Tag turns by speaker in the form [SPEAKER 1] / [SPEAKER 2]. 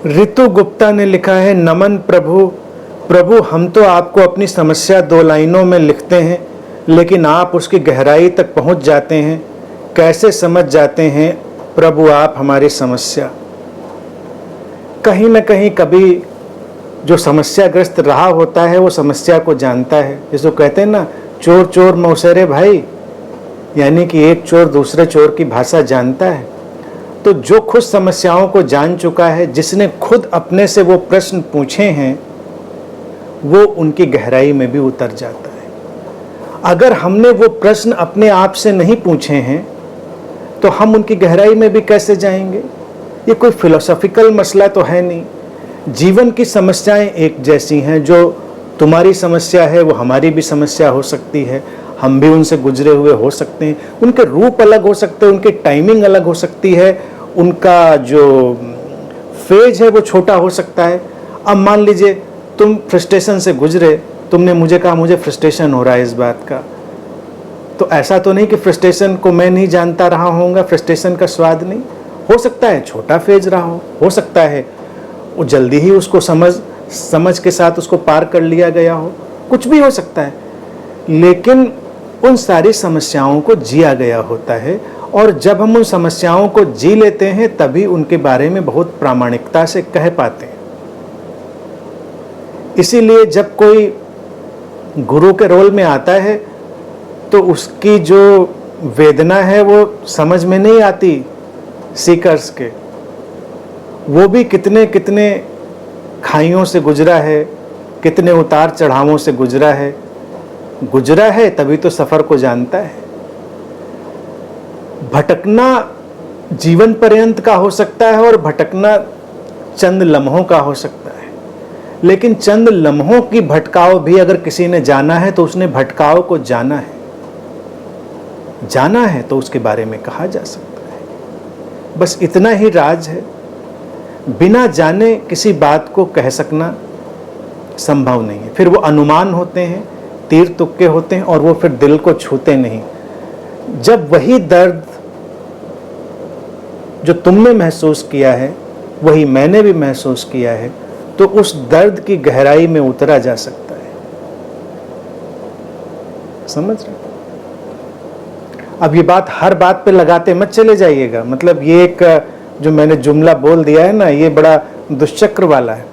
[SPEAKER 1] ऋतु गुप्ता ने लिखा है, नमन प्रभु। प्रभु, हम तो आपको अपनी समस्या 2 लाइनों में लिखते हैं, लेकिन आप उसकी गहराई तक पहुंच जाते हैं। कैसे समझ जाते हैं प्रभु आप हमारी समस्या? कहीं न कहीं कभी जो समस्याग्रस्त रहा होता है वो समस्या को जानता है। जिसको कहते हैं ना, चोर चोर मौसेरे भाई, यानी कि एक चोर दूसरे चोर की भाषा जानता है। तो जो खुद समस्याओं को जान चुका है, जिसने खुद अपने से वो प्रश्न पूछे हैं, वो उनकी गहराई में भी उतर जाता है। अगर हमने वो प्रश्न अपने आप से नहीं पूछे हैं तो हम उनकी गहराई में भी कैसे जाएंगे? ये कोई फिलोसॉफिकल मसला तो है नहीं। जीवन की समस्याएं एक जैसी हैं। जो तुम्हारी समस्या है वो हमारी भी समस्या हो सकती है। हम भी उनसे गुजरे हुए हो सकते हैं। उनके रूप अलग हो सकते हैं, उनकी टाइमिंग अलग हो सकती है, उनका जो फेज है वो छोटा हो सकता है। अब मान लीजिए तुम फ्रस्ट्रेशन से गुजरे, तुमने मुझे कहा मुझे फ्रस्ट्रेशन हो रहा है इस बात का, तो ऐसा तो नहीं कि फ्रस्ट्रेशन को मैं नहीं जानता रहा होऊंगा, फ्रस्ट्रेशन का स्वाद नहीं। हो सकता है छोटा फेज रहा हो सकता है वो जल्दी ही उसको समझ के साथ उसको पार कर लिया गया हो, कुछ भी हो सकता है। लेकिन उन सारी समस्याओं को जिया गया होता है, और जब हम उन समस्याओं को जी लेते हैं तभी उनके बारे में बहुत प्रामाणिकता से कह पाते हैं। इसीलिए जब कोई गुरु के रोल में आता है तो उसकी जो वेदना है वो समझ में नहीं आती सीकर्स के। वो भी कितने कितने खाइयों से गुजरा है, कितने उतार चढ़ावों से गुजरा है, तभी तो सफर को जानता है। भटकना जीवन पर्यंत का हो सकता है और भटकना चंद लम्हों का हो सकता है। लेकिन चंद लम्हों की भटकाव भी अगर किसी ने जाना है तो उसने भटकाव को जाना है तो उसके बारे में कहा जा सकता है। बस इतना ही राज है। बिना जाने किसी बात को कह सकना संभव नहीं है। फिर वो अनुमान होते हैं, तीर तुक्के होते हैं, और वो फिर दिल को छूते नहीं। जब वही दर्द जो तुमने महसूस किया है वही मैंने भी महसूस किया है, तो उस दर्द की गहराई में उतरा जा सकता है। समझ रहे? अब ये बात हर बात पे लगाते मत चले जाइएगा। मतलब ये एक जो मैंने जुमला बोल दिया है ना, ये बड़ा दुष्चक्र वाला है।